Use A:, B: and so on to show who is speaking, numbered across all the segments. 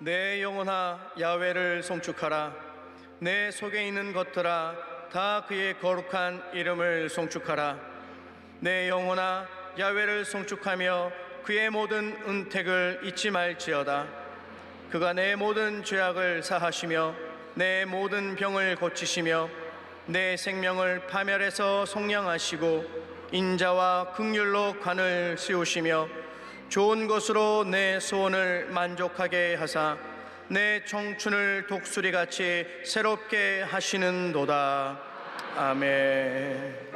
A: 내 영혼아 야훼를 송축하라. 내 속에 있는 것들아 다 그의 거룩한 이름을 송축하라. 내 영혼아 야훼를 송축하며 그의 모든 은택을 잊지 말지어다. 그가 내 모든 죄악을 사하시며 내 모든 병을 고치시며 내 생명을 파멸해서 속량하시고 인자와 긍휼로 관을 씌우시며 좋은 것으로 내 소원을 만족하게 하사 내 청춘을 독수리같이 새롭게 하시는도다. 아멘.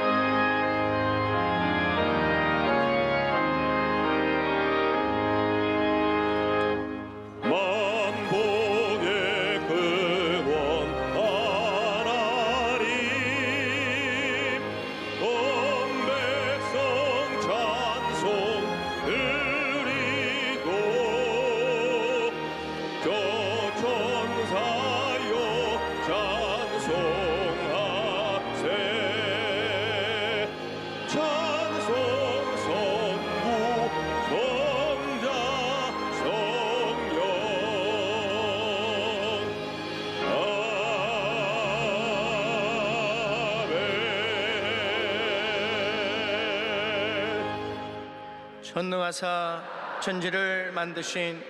A: 전능하사 천지를 만드신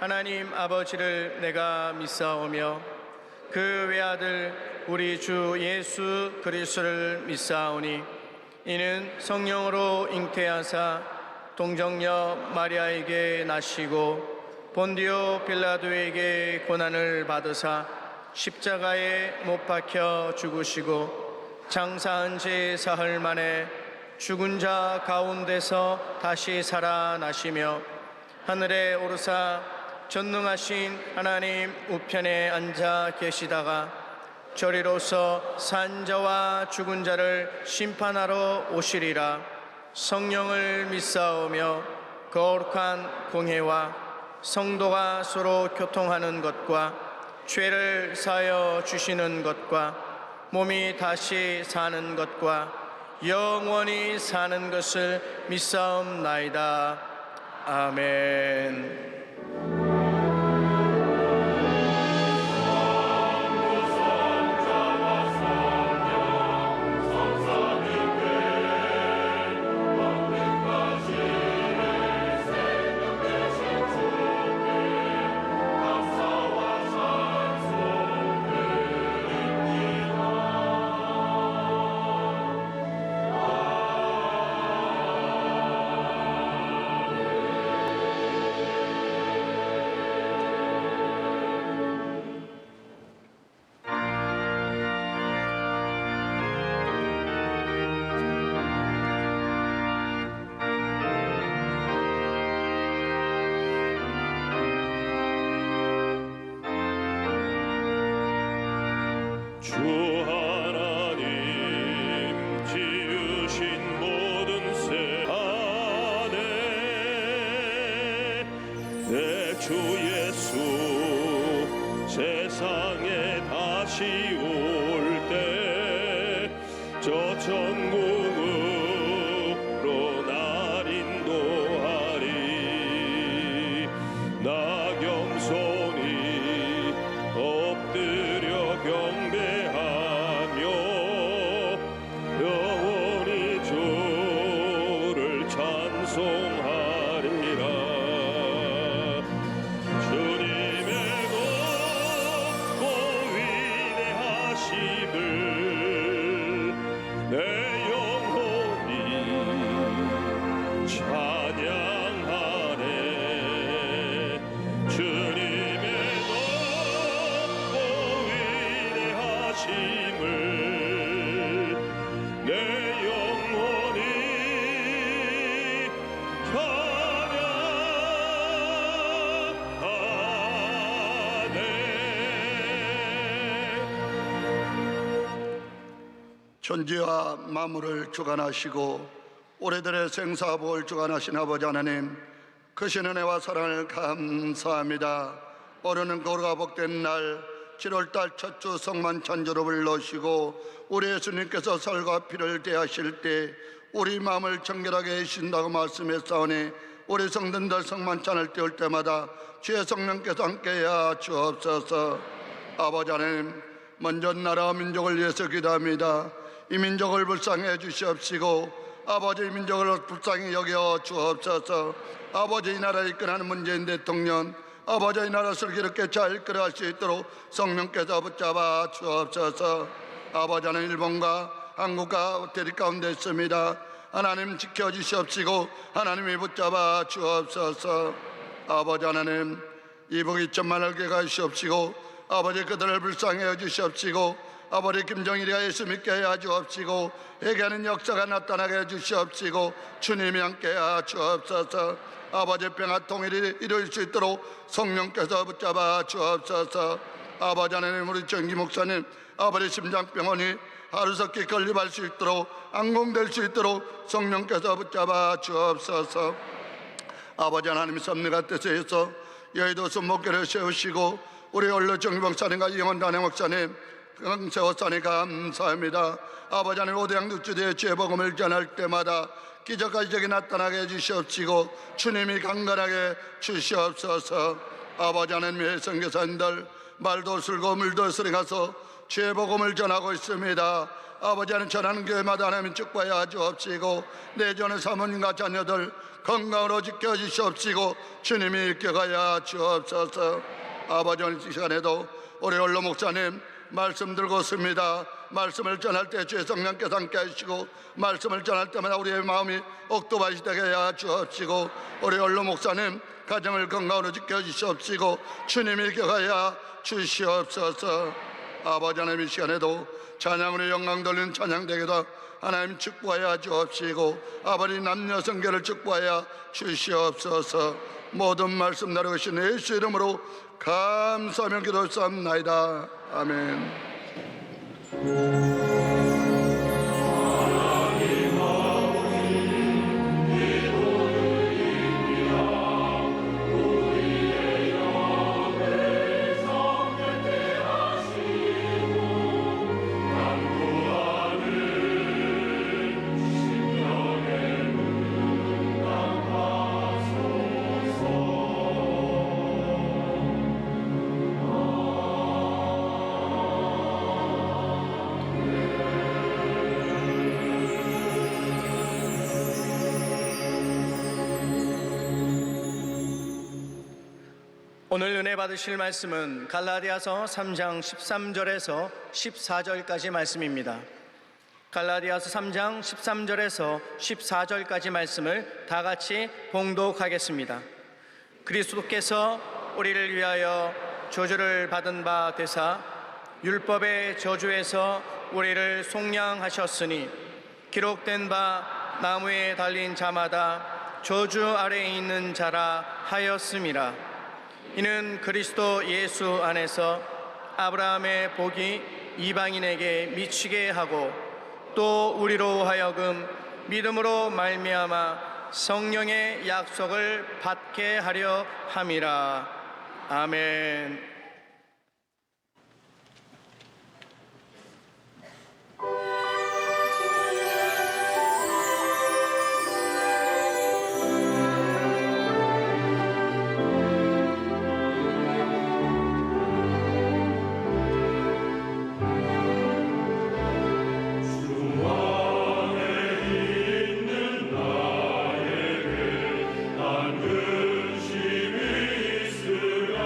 A: 하나님 아버지를 내가 믿사오며 그 외아들 우리 주 예수 그리스도를 믿사오니 이는 성령으로 잉태하사 동정녀 마리아에게 나시고 본디오 빌라도에게 고난을 받으사 십자가에 못 박혀 죽으시고 장사한 지 사흘 만에 죽은 자 가운데서 다시 살아나시며 하늘에 오르사 전능하신 하나님 우편에 앉아 계시다가 저리로서 산 자와 죽은 자를 심판하러 오시리라. 성령을 믿사오며 거룩한 공회와 성도가 서로 교통하는 것과 죄를 사하여 주시는 것과 몸이 다시 사는 것과 영원히 사는 것을 믿사옵나이다. 아멘.
B: 세상에 다시 올 때 저 천국으로 날 인도하리. 나 겸손히 엎드려 경배하며 영원히 주를 찬송하리라. 내 영혼이 찬양하네. 주님의 높고 위대하심을 내 영혼이 찬양하네.
C: 천지와 만물을 주관하시고 오래들의 생사복을 주관하신 아버지 하나님, 크신 은혜와 사랑을 감사합니다. 오늘은 거룩하 복된 날 7월달 첫 주 성만찬주를 넣으시고 우리 예수님께서 살과 피를 대하실 때 우리 마음을 정결하게 해주신다고 말씀했사오니 우리 성도들 성만찬을 띄울 때마다 주의 성령께서 함께하여 주옵소서. 아버지 하나님, 먼저 나라와 민족을 위해서 기도합니다. 이 민족을 불쌍히 주시옵시고 아버지 이 민족을 불쌍히 여겨 주옵소서. 아버지 이 나라를 이끌어가는 문재인 대통령, 아버지 이 나라 슬기롭게 잘 이끌어갈 수 있도록 성령께서 붙잡아 주옵소서. 아버지 하나님, 일본과 한국과 대립 가운데 있습니다. 하나님 지켜주시옵시고 하나님이 붙잡아 주옵소서. 아버지 하나님, 이북 2천만을 개가주시옵시고 아버지 그들을 불쌍히 여주시옵시고 아버지 김정일이가 예수 믿게 해 주옵시고 회개하는 역사가 나타나게 해 주시옵시고 주님이 함께 해 주옵소서. 아버지 평화 통일이 이룰 수 있도록 성령께서 붙잡아 주옵소서. 아버지 하나님, 우리 정기 목사님 아버지 심장병원이 하루속히 건립할 수 있도록 안공될 수 있도록 성령께서 붙잡아 주옵소서. 아버지 하나님, 섭리가 뜻에서 여의도 순목교를 세우시고 우리 원로 정기 목사님과 이영원 단회 목사님 세웠사니 감사합니다. 아버지 하나님, 오대양 누주대의 죄복음을 전할 때마다 기적과 이적이 나타나게 해주시옵시고 주님이 강건하게 주시옵소서. 아버지 하나님의 선교사님들 말도 술고 물도 스려가서 죄복음을 전하고 있습니다. 아버지 하나님, 전하는 교회마다 하나님 축복하여 주옵시고 내전의 사모님과 자녀들 건강으로 지켜주시옵시고 주님이 이끌어가야 주옵소서. 아버지 오늘 이 시간에도 우리 원로 목사님 말씀 들고 있습니다. 말씀을 전할 때 주의 성령께서 함께 하시고 말씀을 전할 때마다 우리의 마음이 옥도밭이 되게 하여 주옵시고 우리 원로 목사님 가정을 건강으로 지켜주시옵시고 주님이 이끌어가야 주시옵소서. 아버지 하나님, 이 시간에도 찬양으로 영광 돌리는 찬양되게도 하나님 축복하여 주옵시고 아버지 남녀 성결을 축복하여 주시옵소서. 모든 말씀 나누신 예수 이름으로 감사하며 기도했사옵나이다. 아멘.
A: 오늘 은혜 받으실 말씀은 갈라디아서 3장 13절에서 14절까지 말씀입니다. 갈라디아서 3장 13절에서 14절까지 말씀을 다 같이 봉독하겠습니다. 그리스도께서 우리를 위하여 저주를 받은 바 되사 율법의 저주에서 우리를 속량하셨으니 기록된 바 나무에 달린 자마다 저주 아래에 있는 자라 하였음이라. 이는 그리스도 예수 안에서 아브라함의 복이 이방인에게 미치게 하고 또 우리로 하여금 믿음으로 말미암아 성령의 약속을 받게 하려 함이라. 아멘.
B: 근심이 있으랴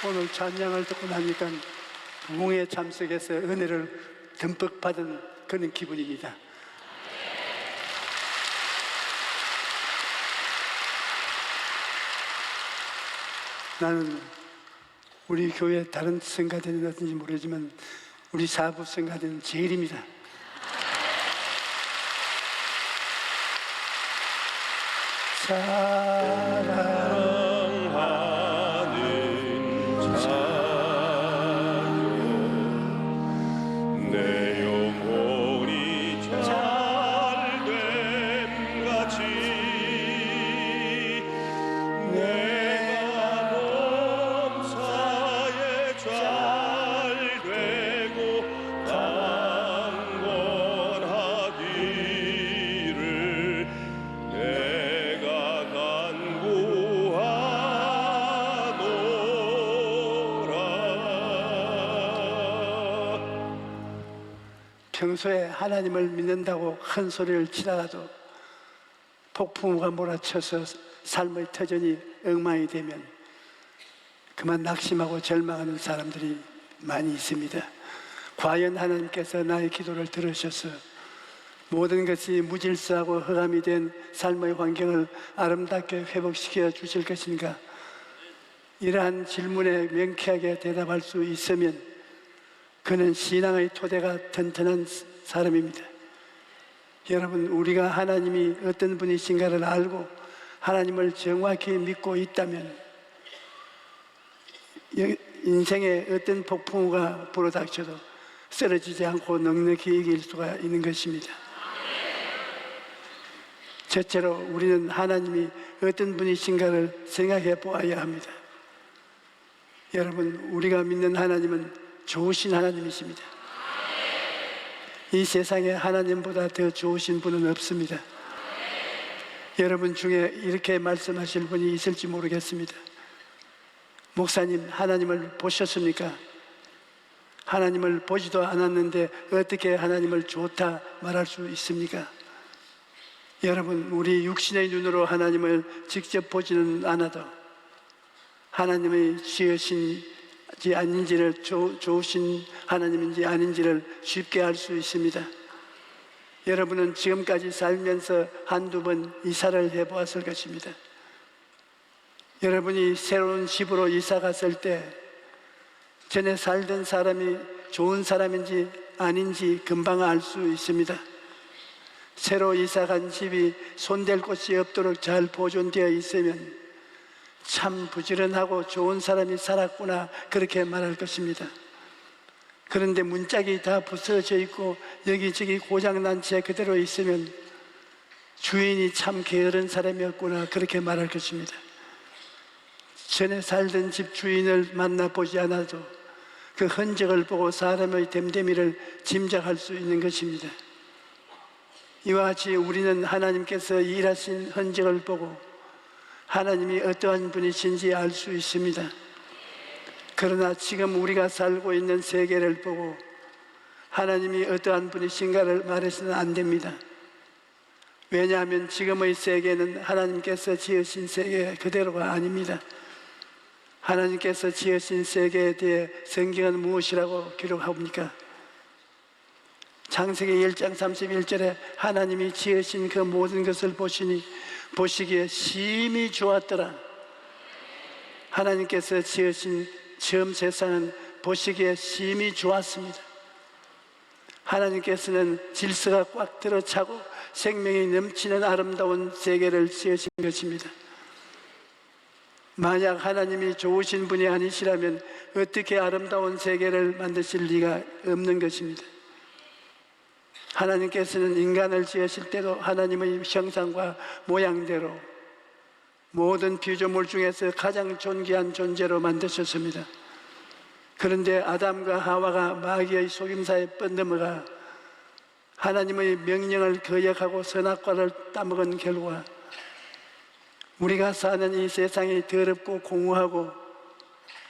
D: 오늘 찬양을 듣고 나니까 부흥의 참석에서 은혜를 듬뿍 받은 그런 기분입니다. 나는 우리 교회 다른 성가대는 어떤지 모르지만 우리 사부 성가대는 제일입니다.
B: 사랑하는 자여 내 영혼이 잘됨 같이 내가 범사에 잘되고 강건하기를 내가 간구하노라.
D: 평소에 하나님을 믿는다고 큰 소리를 치다가도 폭풍우가 몰아쳐서 삶의 터전이 엉망이 되면 그만 낙심하고 절망하는 사람들이 많이 있습니다. 과연 하나님께서 나의 기도를 들으셔서 모든 것이 무질서하고 흑암이 된 삶의 환경을 아름답게 회복시켜 주실 것인가? 이러한 질문에 명쾌하게 대답할 수 있으면 그는 신앙의 토대가 튼튼한 사람입니다. 여러분, 우리가 하나님이 어떤 분이신가를 알고 하나님을 정확히 믿고 있다면 인생에 어떤 폭풍우가 불어닥쳐도 쓰러지지 않고 넉넉히 이길 수가 있는 것입니다. 첫째로 우리는 하나님이 어떤 분이신가를 생각해 보아야 합니다. 여러분, 우리가 믿는 하나님은 좋으신 하나님이십니다. 이 세상에 하나님보다 더 좋으신 분은 없습니다. 여러분 중에 이렇게 말씀하실 분이 있을지 모르겠습니다. 목사님, 하나님을 보셨습니까? 하나님을 보지도 않았는데 어떻게 하나님을 좋다 말할 수 있습니까? 여러분, 우리 육신의 눈으로 하나님을 직접 보지는 않아도 하나님의 지으신지 아닌지를 좋으신 하나님인지 아닌지를 쉽게 알 수 있습니다. 여러분은 지금까지 살면서 한두 번 이사를 해보았을 것입니다. 여러분이 새로운 집으로 이사 갔을 때 전에 살던 사람이 좋은 사람인지 아닌지 금방 알 수 있습니다. 새로 이사 간 집이 손댈 곳이 없도록 잘 보존되어 있으면 참 부지런하고 좋은 사람이 살았구나, 그렇게 말할 것입니다. 그런데 문짝이 다 부서져 있고 여기저기 고장난 채 그대로 있으면 주인이 참 게으른 사람이었구나, 그렇게 말할 것입니다. 전에 살던 집 주인을 만나보지 않아도 그 흔적을 보고 사람의 됨됨이를 짐작할 수 있는 것입니다. 이와 같이 우리는 하나님께서 일하신 흔적을 보고 하나님이 어떠한 분이신지 알 수 있습니다. 그러나 지금 우리가 살고 있는 세계를 보고 하나님이 어떠한 분이신가를 말해서는 안 됩니다. 왜냐하면 지금의 세계는 하나님께서 지으신 세계 그대로가 아닙니다. 하나님께서 지으신 세계에 대해 성경은 무엇이라고 기록합니까? 창세기 1장 31절에 하나님이 지으신 그 모든 것을 보시기에 심히 좋았더라. 하나님께서 지으신 처음 세상은 보시기에 심히 좋았습니다. 하나님께서는 질서가 꽉 들어차고 생명이 넘치는 아름다운 세계를 지으신 것입니다. 만약 하나님이 좋으신 분이 아니시라면 어떻게 아름다운 세계를 만드실 리가 없는 것입니다. 하나님께서는 인간을 지으실 때도 하나님의 형상과 모양대로 모든 피조물 중에서 가장 존귀한 존재로 만드셨습니다. 그런데 아담과 하와가 마귀의 속임사에 뻗넘어가 하나님의 명령을 거역하고 선악과를 따먹은 결과 우리가 사는 이 세상이 더럽고 공허하고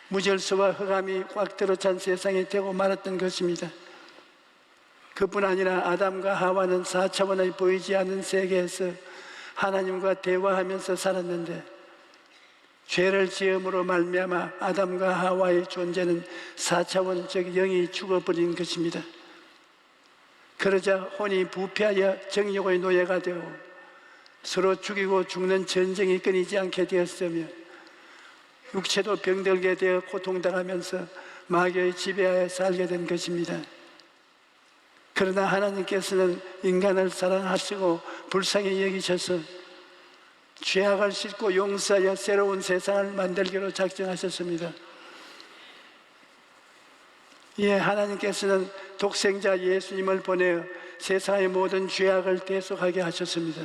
D: 무질서와 흑암이 꽉 들어찬 세상이 되고 말았던 것입니다. 그뿐 아니라 아담과 하와는 4차원의 보이지 않는 세계에서 하나님과 대화하면서 살았는데 죄를 지음으로 말미암아 아담과 하와의 존재는 4차원 즉 영이 죽어버린 것입니다. 그러자 혼이 부패하여 정욕의 노예가 되어 서로 죽이고 죽는 전쟁이 끊이지 않게 되었으며 육체도 병들게 되어 고통당하면서 마귀의 지배하에 살게 된 것입니다. 그러나 하나님께서는 인간을 사랑하시고 불쌍히 여기셔서 죄악을 씻고 용서하여 새로운 세상을 만들기로 작정하셨습니다. 이에 하나님께서는 독생자 예수님을 보내어 세상의 모든 죄악을 대속하게 하셨습니다.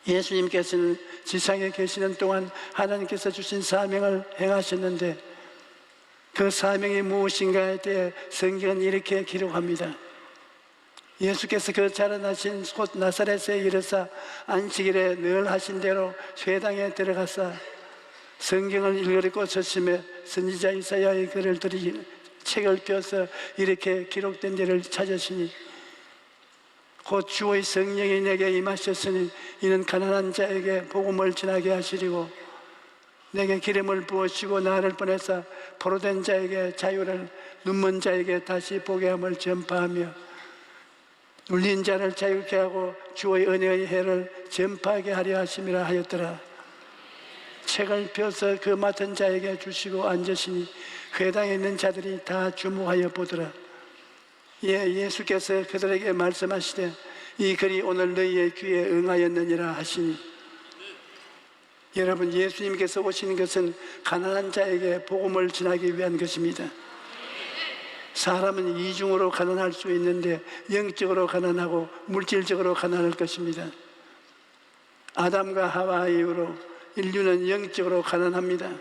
D: 예수님께서는 지상에 계시는 동안 하나님께서 주신 사명을 행하셨는데 그 사명이 무엇인가에 대해 성경은 이렇게 기록합니다. 예수께서 그 자라나신 곳 나사렛에 이르사 안식일에 늘 하신 대로 회당에 들어가사 성경을 읽으려고 섰으며 선지자 이사야의 글을 들이 책을 펴서 이렇게 기록된 데를 찾으시니 곧 주의 성령이 내게 임하셨으니 이는 가난한 자에게 복음을 전하게 하시리고 내게 기름을 부으시고 나를 보내사 포로된 자에게 자유를 눈먼 자에게 다시 보게 함을 전파하며 눌린 자를 자유케 하고 주의 은혜의 해를 전파하게 하려 하심이라 하였더라. 책을 펴서 그 맡은 자에게 주시고 앉으시니 회당에 있는 자들이 다 주목하여 보더라. 예, 예수께서 그들에게 말씀하시되 이 글이 오늘 너희의 귀에 응하였느니라 하시니 여러분, 예수님께서 오신 것은 가난한 자에게 복음을 전하기 위한 것입니다. 사람은 이중으로 가난할 수 있는데 영적으로 가난하고 물질적으로 가난할 것입니다. 아담과 하와 이후로 인류는 영적으로 가난합니다.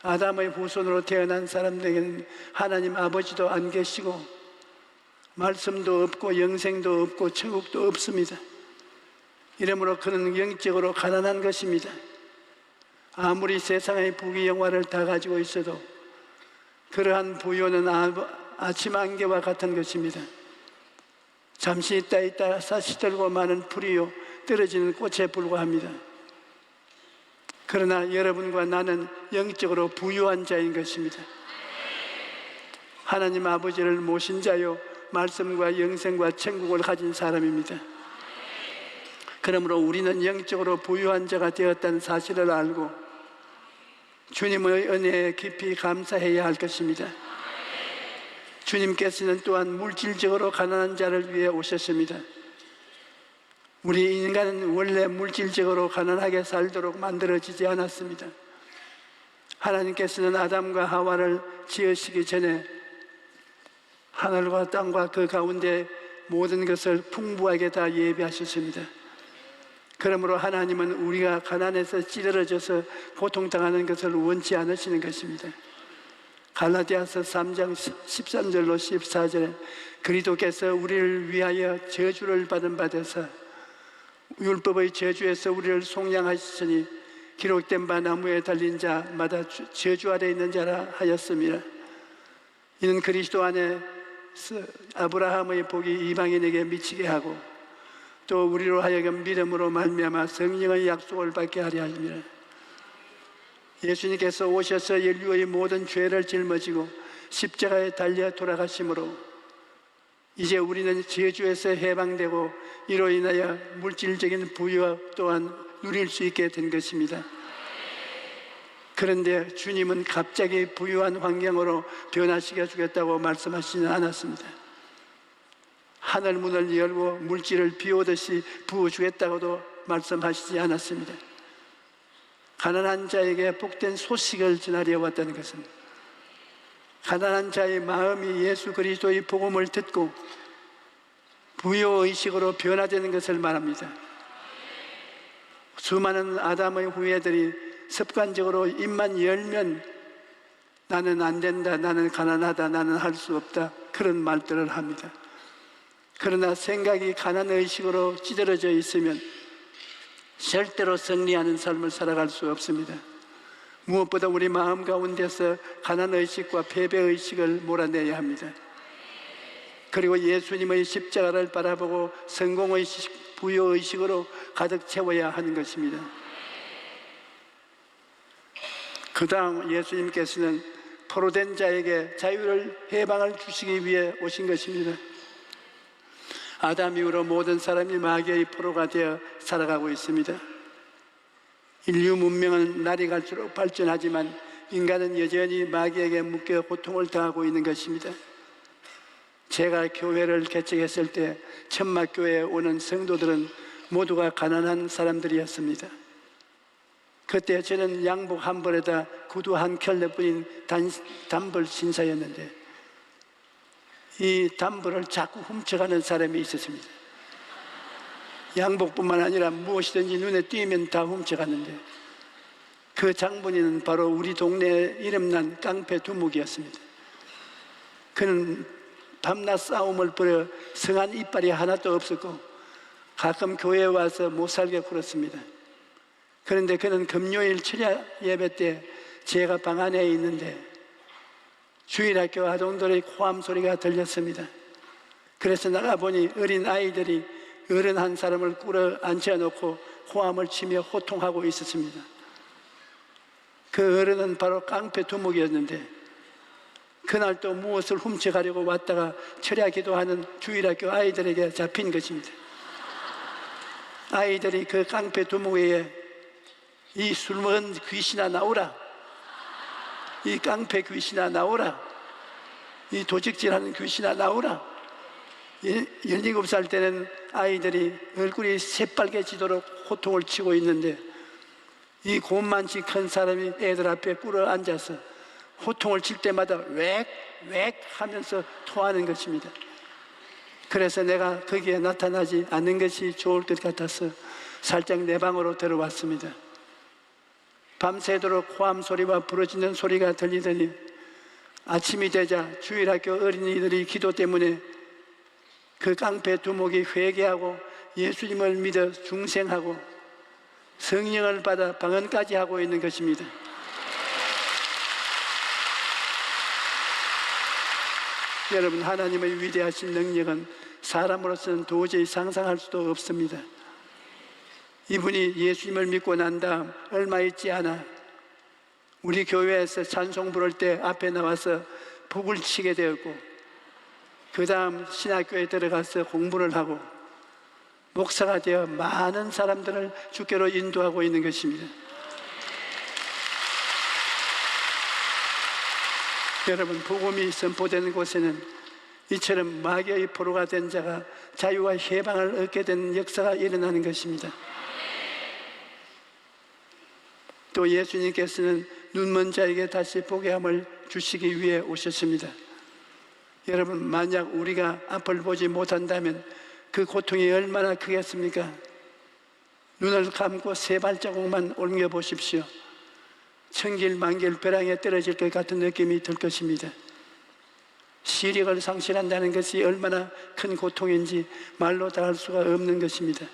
D: 아담의 후손으로 태어난 사람들에게는 하나님 아버지도 안 계시고 말씀도 없고 영생도 없고 천국도 없습니다. 이러므로 그는 영적으로 가난한 것입니다. 아무리 세상의 부귀영화를 다 가지고 있어도 그러한 부요는 아침 안개와 같은 것입니다. 잠시 있다 사시들고 마는 풀이요 떨어지는 꽃에 불과합니다. 그러나 여러분과 나는 영적으로 부유한 자인 것입니다. 하나님 아버지를 모신 자요 말씀과 영생과 천국을 가진 사람입니다. 그러므로 우리는 영적으로 부유한 자가 되었다는 사실을 알고 주님의 은혜에 깊이 감사해야 할 것입니다. 주님께서는 또한 물질적으로 가난한 자를 위해 오셨습니다. 우리 인간은 원래 물질적으로 가난하게 살도록 만들어지지 않았습니다. 하나님께서는 아담과 하와를 지으시기 전에 하늘과 땅과 그 가운데 모든 것을 풍부하게 다 예비하셨습니다. 그러므로 하나님은 우리가 가난해서 찌들어져서 고통당하는 것을 원치 않으시는 것입니다. 갈라디아서 3장 13절로 14절에 그리스도께서 우리를 위하여 저주를 받은 바 되사 율법의 저주에서 우리를 속량하시니 기록된 바 나무에 달린 자마다 저주 아래 있는 자라 하였습니다. 이는 그리스도 안에서 아브라함의 복이 이방인에게 미치게 하고 또 우리로 하여금 믿음으로 말미암아 성령의 약속을 받게 하려 하십니다. 예수님께서 오셔서 인류의 모든 죄를 짊어지고 십자가에 달려 돌아가심으로 이제 우리는 저주에서 해방되고 이로 인하여 물질적인 부여 또한 누릴 수 있게 된 것입니다. 그런데 주님은 갑자기 부유한 환경으로 변화시켜 주겠다고 말씀하시지는 않았습니다. 하늘 문을 열고 물질을 비오듯이 부어주겠다고도 말씀하시지 않았습니다. 가난한 자에게 복된 소식을 전하려 왔다는 것은 가난한 자의 마음이 예수 그리스도의 복음을 듣고 부요의식으로 변화되는 것을 말합니다. 수많은 아담의 후예들이 습관적으로 입만 열면 나는 안 된다, 나는 가난하다, 나는 할 수 없다 그런 말들을 합니다. 그러나 생각이 가난의식으로 찌들어져 있으면 절대로 승리하는 삶을 살아갈 수 없습니다. 무엇보다 우리 마음 가운데서 가난의식과 패배의식을 몰아내야 합니다. 그리고 예수님의 십자가를 바라보고 성공의식, 부여의식으로 가득 채워야 하는 것입니다. 그 다음 예수님께서는 포로된 자에게 자유를 해방을 주시기 위해 오신 것입니다. 아담 이후로 모든 사람이 마귀의 포로가 되어 살아가고 있습니다. 인류 문명은 날이 갈수록 발전하지만 인간은 여전히 마귀에게 묶여 고통을 당하고 있는 것입니다. 제가 교회를 개척했을 때 천막교회에 오는 성도들은 모두가 가난한 사람들이었습니다. 그때 저는 양복 한 벌에다 구두 한 켤레뿐인 단벌 신사였는데 이 단벌을 자꾸 훔쳐가는 사람이 있었습니다. 양복뿐만 아니라 무엇이든지 눈에 띄면 다 훔쳐갔는데 그 장본인은 바로 우리 동네에 이름난 깡패 두목이었습니다. 그는 밤낮 싸움을 벌여 성한 이빨이 하나도 없었고 가끔 교회에 와서 못 살게 굴었습니다. 그런데 그는 금요일 철야 예배 때 제가 방 안에 있는데 주일학교 아동들의 호함 소리가 들렸습니다. 그래서 나가보니 어린 아이들이 어른 한 사람을 꿇어 앉혀놓고 호함을 치며 호통하고 있었습니다. 그 어른은 바로 깡패 두목이었는데 그날 또 무엇을 훔쳐가려고 왔다가 철야 기도하는 주일학교 아이들에게 잡힌 것입니다. 아이들이 그 깡패 두목에게 이 술 먹은 귀신아 나오라, 이 깡패 귀신아 나오라, 이 도적질하는 귀신아 나오라. 17살 때는 아이들이 얼굴이 새빨개지도록 호통을 치고 있는데 이 곰만치 큰 사람이 애들 앞에 꿇어 앉아서 호통을 칠 때마다 웩 하면서 토하는 것입니다. 그래서 내가 거기에 나타나지 않는 것이 좋을 것 같아서 살짝 내 방으로 들어왔습니다. 밤새도록 호함 소리와 부러지는 소리가 들리더니 아침이 되자 주일학교 어린이들이 기도 때문에 그 깡패 두목이 회개하고 예수님을 믿어 중생하고 성령을 받아 방언까지 하고 있는 것입니다. 여러분, 하나님의 위대하신 능력은 사람으로서는 도저히 상상할 수도 없습니다. 이분이 예수님을 믿고 난 다음 얼마 있지 않아 우리 교회에서 찬송 부를 때 앞에 나와서 북을 치게 되었고 그 다음 신학교에 들어가서 공부를 하고 목사가 되어 많은 사람들을 주께로 인도하고 있는 것입니다. 여러분, 복음이 선포되는 곳에는 이처럼 마귀의 포로가 된 자가 자유와 해방을 얻게 되는 역사가 일어나는 것입니다. 또 예수님께서는 눈먼 자에게 다시 보게 함을 주시기 위해 오셨습니다. 여러분, 만약 우리가 앞을 보지 못한다면 그 고통이 얼마나 크겠습니까? 눈을 감고 세 발자국만 옮겨 보십시오. 천길 만길 벼랑에 떨어질 것 같은 느낌이 들 것입니다. 시력을 상실한다는 것이 얼마나 큰 고통인지 말로 다 할 수가 없는 것입니다.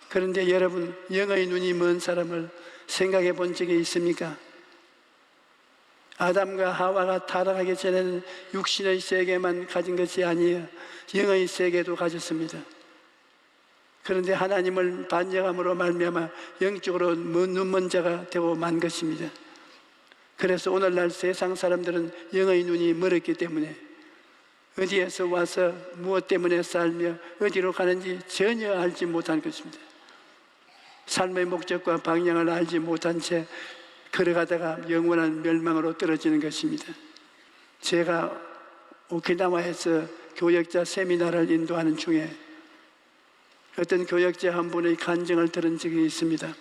D: 그런데 여러분, 영의 눈이 먼 사람을 생각해 본 적이 있습니까? 아담과 하와가 타락하기 전에는 육신의 세계만 가진 것이 아니에요. 영의 세계도 가졌습니다. 그런데 하나님을 반역함으로 말미암아 영적으로 눈먼 자가 되고 만 것입니다. 그래서 오늘날 세상 사람들은 영의 눈이 멀었기 때문에 어디에서 와서 무엇 때문에 살며 어디로 가는지 전혀 알지 못한 것입니다. 삶의 목적과 방향을 알지 못한 채 걸어가다가 영원한 멸망으로 떨어지는 것입니다. 제가 오키나와에서 교역자 세미나를 인도하는 중에 어떤 교역자 한 분의 간증을 들은 적이 있습니다.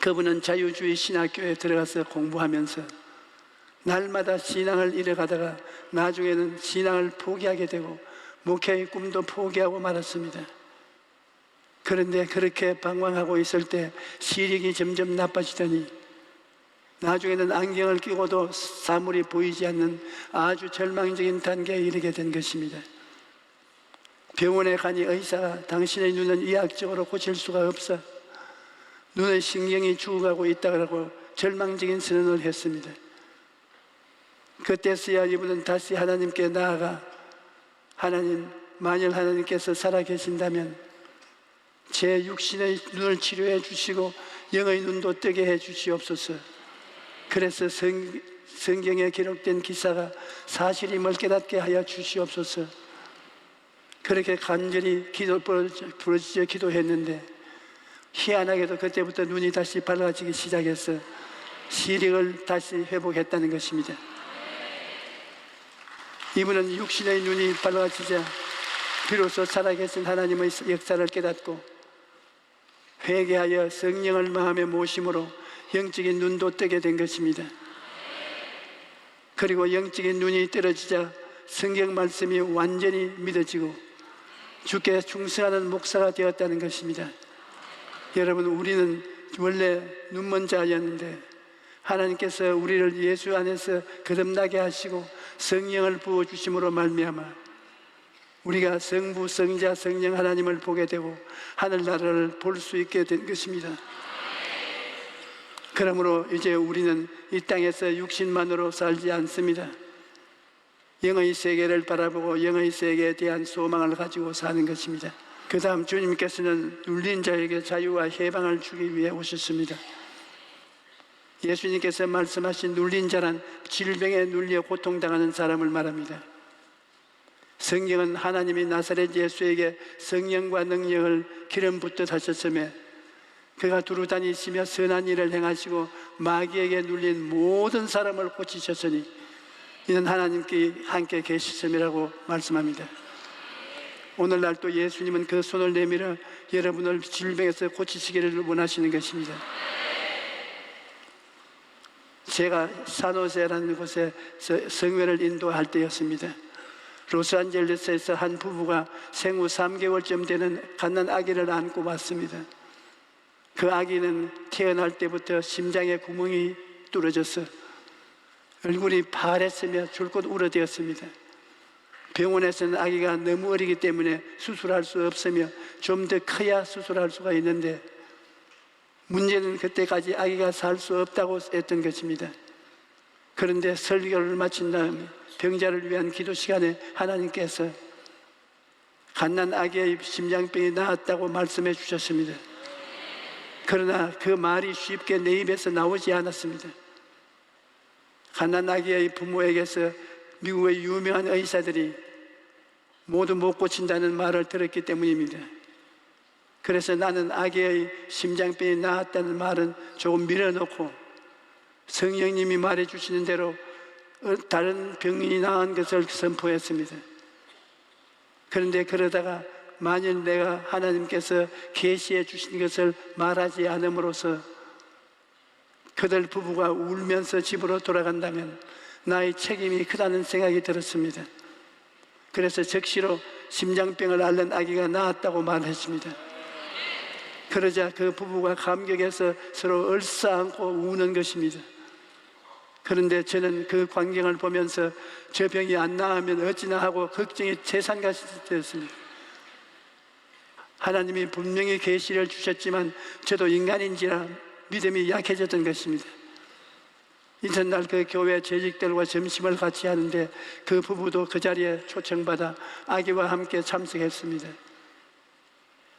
D: 그분은 자유주의 신학교에 들어가서 공부하면서 날마다 신앙을 잃어가다가 나중에는 신앙을 포기하게 되고 목회의 꿈도 포기하고 말았습니다. 그런데 그렇게 방황하고 있을 때 시력이 점점 나빠지더니 나중에는 안경을 끼고도 사물이 보이지 않는 아주 절망적인 단계에 이르게 된 것입니다. 병원에 가니 의사가 당신의 눈은 의학적으로 고칠 수가 없어 눈의 신경이 죽어가고 있다고 절망적인 선언을 했습니다. 그때서야 이분은 다시 하나님께 나아가 하나님, 만일 하나님께서 살아계신다면 제 육신의 눈을 치료해 주시고 영의 눈도 뜨게 해 주시옵소서. 그래서 성경에 기록된 기사가 사실임을 깨닫게 하여 주시옵소서. 그렇게 간절히 부르짖어 기도했는데 희한하게도 그때부터 눈이 다시 밝아지기 시작해서 시력을 다시 회복했다는 것입니다. 이분은 육신의 눈이 밝아지자 비로소 살아계신 하나님의 역사를 깨닫고 회개하여 성령을 마음에 모심으로 영적인 눈도 뜨게 된 것입니다. 그리고 영적인 눈이 떨어지자 성경 말씀이 완전히 믿어지고 주께 충성하는 목사가 되었다는 것입니다. 여러분, 우리는 원래 눈먼 자였는데 하나님께서 우리를 예수 안에서 거듭나게 하시고 성령을 부어주심으로 말미암아 우리가 성부, 성자, 성령 하나님을 보게 되고 하늘나라를 볼 수 있게 된 것입니다. 그러므로 이제 우리는 이 땅에서 육신만으로 살지 않습니다. 영의 세계를 바라보고 영의 세계에 대한 소망을 가지고 사는 것입니다. 그 다음 주님께서는 눌린 자에게 자유와 해방을 주기 위해 오셨습니다. 예수님께서 말씀하신 눌린 자란 질병에 눌려 고통당하는 사람을 말합니다. 성경은 하나님이 나사렛 예수에게 성령과 능력을 기름 붓듯 하셨으며 그가 두루 다니시며 선한 일을 행하시고 마귀에게 눌린 모든 사람을 고치셨으니 이는 하나님께 함께 계시음이라고 말씀합니다. 오늘날 또 예수님은 그 손을 내밀어 여러분을 질병에서 고치시기를 원하시는 것입니다. 제가 산호세라는 곳에 성회를 인도할 때였습니다. 로스안젤레스에서 한 부부가 생후 3개월쯤 되는 갓난 아기를 안고 왔습니다. 그 아기는 태어날 때부터 심장에 구멍이 뚫어져서 얼굴이 파랬으며 줄곧 울어대었습니다. 병원에서는 아기가 너무 어리기 때문에 수술할 수 없으며 좀 더 커야 수술할 수가 있는데 문제는 그때까지 아기가 살 수 없다고 했던 것입니다. 그런데 설교를 마친 다음에 병자를 위한 기도 시간에 하나님께서 갓난 아기의 심장병이 나았다고 말씀해 주셨습니다. 그러나 그 말이 쉽게 내 입에서 나오지 않았습니다. 갓난 아기의 부모에게서 미국의 유명한 의사들이 모두 못 고친다는 말을 들었기 때문입니다. 그래서 나는 아기의 심장병이 나았다는 말은 조금 밀어놓고 성령님이 말해주시는 대로 다른 병이 나은 것을 선포했습니다. 그런데 그러다가 만일 내가 하나님께서 계시해 주신 것을 말하지 않음으로써 그들 부부가 울면서 집으로 돌아간다면 나의 책임이 크다는 생각이 들었습니다. 그래서 즉시로 심장병을 앓는 아기가 나았다고 말했습니다. 그러자 그 부부가 감격해서 서로 얼싸안고 우는 것입니다. 그런데 저는 그 광경을 보면서 저 병이 안 나으면 어찌나 하고 걱정이 재산같이 되었습니다. 하나님이 분명히 계시를 주셨지만 저도 인간인지라 믿음이 약해졌던 것입니다. 이튿날 그 교회 재직들과 점심을 같이 하는데 그 부부도 그 자리에 초청받아 아기와 함께 참석했습니다.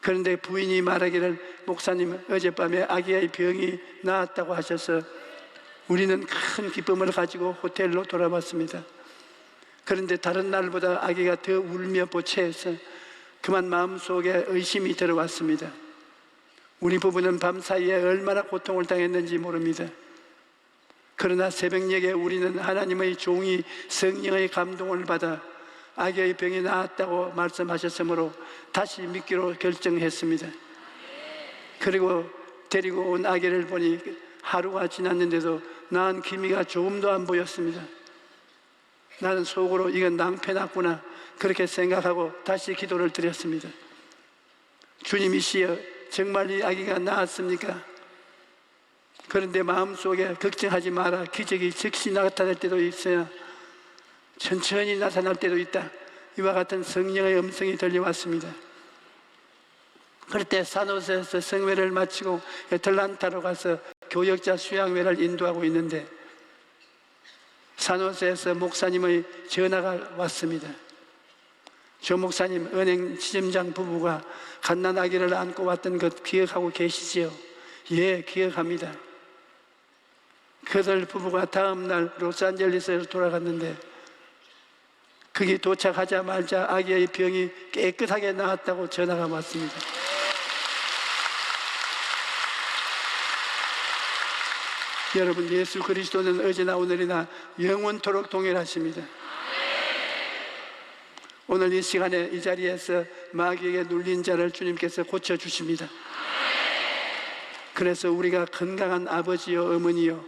D: 그런데 부인이 말하기를 목사님 어젯밤에 아기의 병이 나았다고 하셔서 우리는 큰 기쁨을 가지고 호텔로 돌아왔습니다. 그런데 다른 날보다 아기가 더 울며 보채해서 그만 마음속에 의심이 들어왔습니다. 우리 부부는 밤사이에 얼마나 고통을 당했는지 모릅니다. 그러나 새벽녘에 우리는 하나님의 종이 성령의 감동을 받아 아기의 병이 나았다고 말씀하셨으므로 다시 믿기로 결정했습니다. 그리고 데리고 온 아기를 보니 하루가 지났는데도 나은 기미가 조금도 안 보였습니다. 나는 속으로 이건 낭패났구나 그렇게 생각하고 다시 기도를 드렸습니다. 주님이시여 정말 이 아기가 나았습니까? 그런데 마음속에 걱정하지 마라, 기적이 즉시 나타날 때도 있어야 천천히 나타날 때도 있다, 이와 같은 성령의 음성이 들려왔습니다. 그럴 때 산호세에서 성회를 마치고 애틀란타로 가서 교역자 수양회를 인도하고 있는데 산호세에서 목사님의 전화가 왔습니다. 조 목사님, 은행 지점장 부부가 갓난 아기를 안고 왔던 것 기억하고 계시지요? 예, 기억합니다. 그들 부부가 다음 날 로스앤젤레스에서 돌아갔는데 거기 도착하자마자 아기의 병이 깨끗하게 나았다고 전화가 왔습니다. 여러분, 예수 그리스도는 어제나 오늘이나 영원토록 동일하십니다. 오늘 이 시간에 이 자리에서 마귀에게 눌린 자를 주님께서 고쳐주십니다. 그래서 우리가 건강한 아버지요 어머니요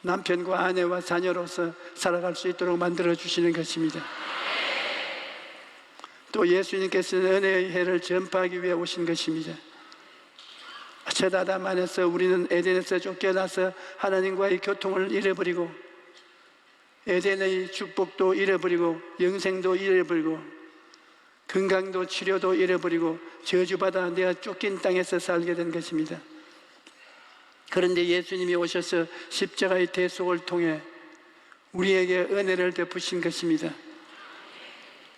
D: 남편과 아내와 자녀로서 살아갈 수 있도록 만들어주시는 것입니다. 또 예수님께서는 은혜의 해를 전파하기 위해 오신 것입니다. 첫 아담 안에서 우리는 에덴에서 쫓겨나서 하나님과의 교통을 잃어버리고 에덴의 축복도 잃어버리고 영생도 잃어버리고 건강도 치료도 잃어버리고 저주받아 내가 쫓긴 땅에서 살게 된 것입니다. 그런데 예수님이 오셔서 십자가의 대속을 통해 우리에게 은혜를 베푸신 것입니다.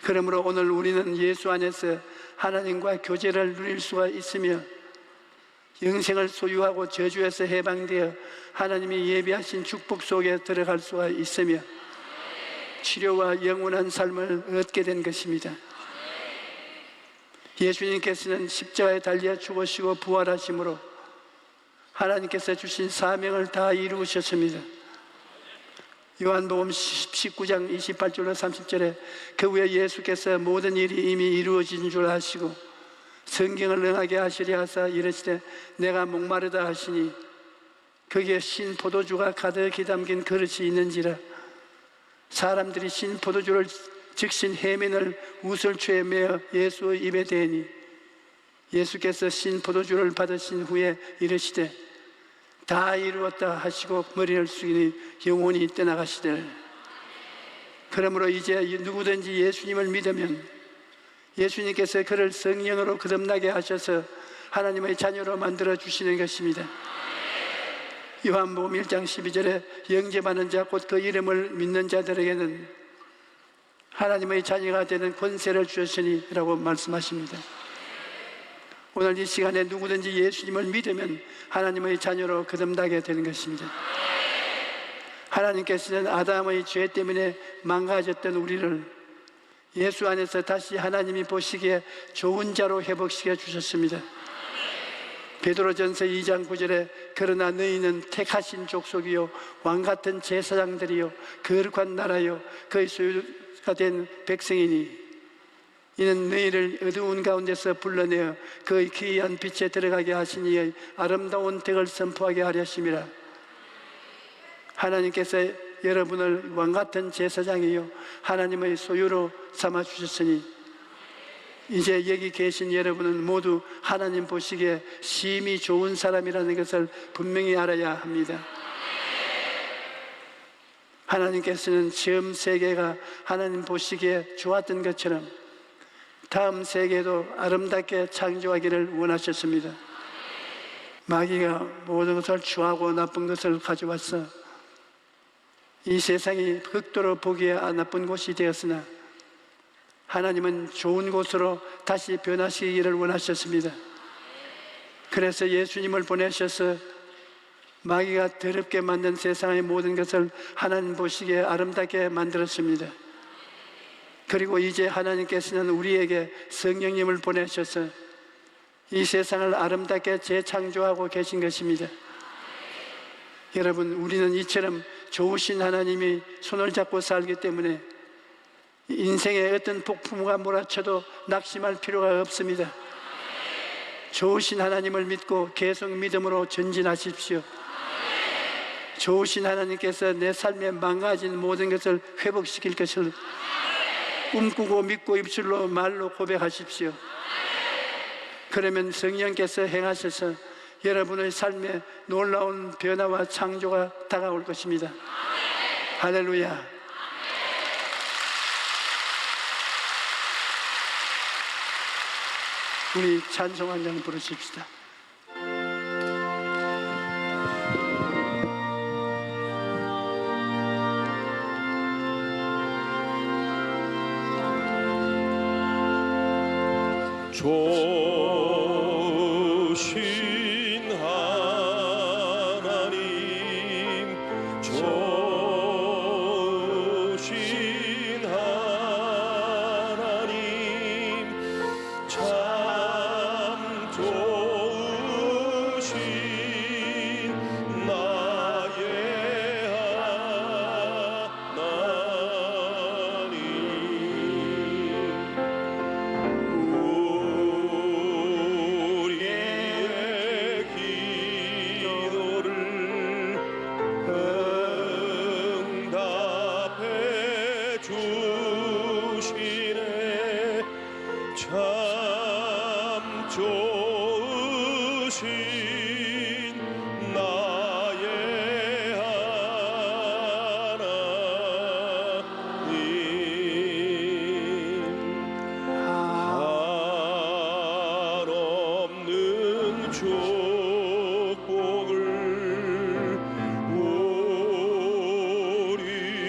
D: 그러므로 오늘 우리는 예수 안에서 하나님과 교제를 누릴 수가 있으며 영생을 소유하고 저주에서 해방되어 하나님이 예비하신 축복 속에 들어갈 수가 있으며 치료와 영원한 삶을 얻게 된 것입니다. 예수님께서는 십자가에 달려 죽으시고 부활하심으로 하나님께서 주신 사명을 다 이루셨습니다. 요한복음 19장 28절로 30절에 그 후에 예수께서 모든 일이 이미 이루어진 줄 아시고 성경을 능하게 하시려 하사 이르시되 내가 목마르다 하시니 거기에 신 포도주가 가득히 담긴 그릇이 있는지라 사람들이 신 포도주를 즉신 해민을 우슬초에 메어 예수의 입에 대니 예수께서 신 포도주를 받으신 후에 이르시되 다 이루었다 하시고 머리를 숙이니 영혼이 떠나가시되 그러므로 이제 누구든지 예수님을 믿으면 예수님께서 그를 성령으로 거듭나게 하셔서 하나님의 자녀로 만들어 주시는 것입니다. 요한복음 1장 12절에 영접하는 자 곧 그 이름을 믿는 자들에게는 하나님의 자녀가 되는 권세를 주셨으니 라고 말씀하십니다. 오늘 이 시간에 누구든지 예수님을 믿으면 하나님의 자녀로 거듭나게 되는 것입니다. 하나님께서는 아담의 죄 때문에 망가졌던 우리를 예수 안에서 다시 하나님이 보시기에 좋은 자로 회복시켜 주셨습니다. 베드로전서 2장 9절에 그러나 너희는 택하신 족속이요 왕같은 제사장들이요 거룩한 나라요 그의 소유가 된 백성이니 이는 너희를 어두운 가운데서 불러내어 그의 기이한 빛에 들어가게 하신 이의 아름다운 덕을 선포하게 하려 하심이라. 하나님께서 여러분을 왕같은 제사장이요 하나님의 소유로 삼아 주셨으니 이제 여기 계신 여러분은 모두 하나님 보시기에 심히 좋은 사람이라는 것을 분명히 알아야 합니다. 하나님께서는 처음 세계가 하나님 보시기에 좋았던 것처럼 다음 세계도 아름답게 창조하기를 원하셨습니다. 마귀가 모든 것을 추하고 나쁜 것을 가져왔어 이 세상이 극도로 보기에 나쁜 곳이 되었으나 하나님은 좋은 곳으로 다시 변화시키기를 원하셨습니다. 그래서 예수님을 보내셔서 마귀가 더럽게 만든 세상의 모든 것을 하나님 보시기에 아름답게 만들었습니다. 그리고 이제 하나님께서는 우리에게 성령님을 보내셔서 이 세상을 아름답게 재창조하고 계신 것입니다. 여러분, 우리는 이처럼 좋으신 하나님이 손을 잡고 살기 때문에 인생에 어떤 폭풍우가 몰아쳐도 낙심할 필요가 없습니다. 좋으신 하나님을 믿고 계속 믿음으로 전진하십시오. 좋으신 하나님께서 내 삶에 망가진 모든 것을 회복시킬 것을 꿈꾸고 믿고 입술로 말로 고백하십시오. 그러면 성령께서 행하셔서 여러분의 삶에 놀라운 변화와 창조가 다가올 것입니다. 할렐루야. 우리 찬송 한 장 부르십시다.
B: 좋으신 주신 하나님 참 좋으신 나의 하나님 우리의 기도를 응답해 주시네 참 좋으신 나의 하나님 한없는 축복을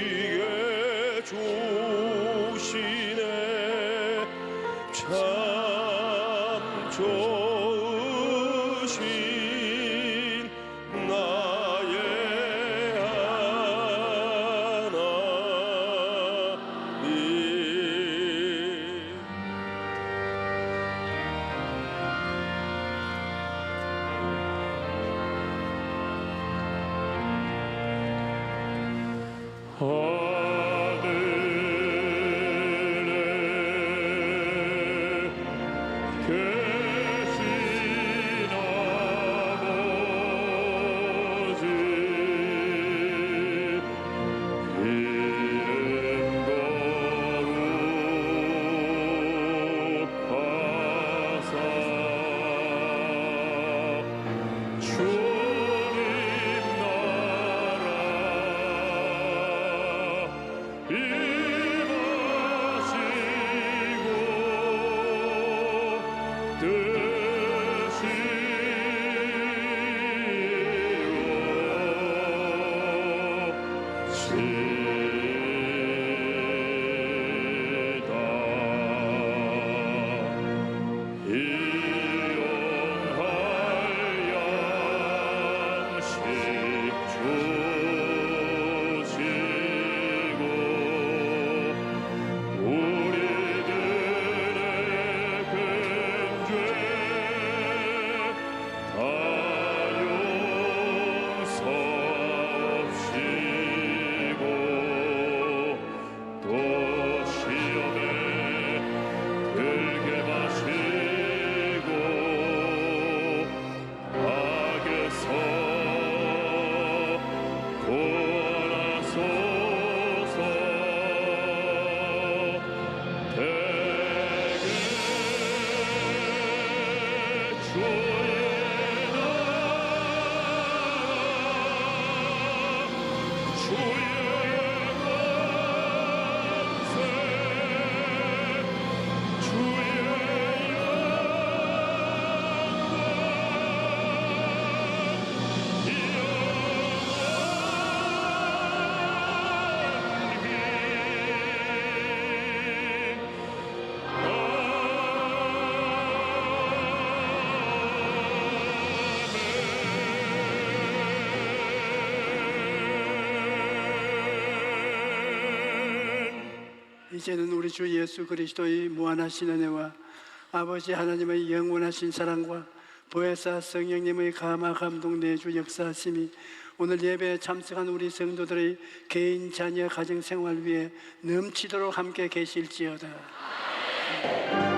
B: 우리에게 주시네 참 좋으신 나의 하나님 하늘에 계신 아버지 이름 거룩하사 주님 나라 임하시고 일용할 양식 주시고 우리들의 근죄 다 용서하옵시고 또 시험에 들게 마시고 악에서 구원하소서 대개 주의
D: 이제는 우리 주 예수 그리스도의 무한하신 은혜와 아버지 하나님의 영원하신 사랑과 보혜사 성령님의 감화 감동 내주 역사하심이 오늘 예배에 참석한 우리 성도들의 개인 자녀 가정 생활 위에 넘치도록 함께 계실지어다.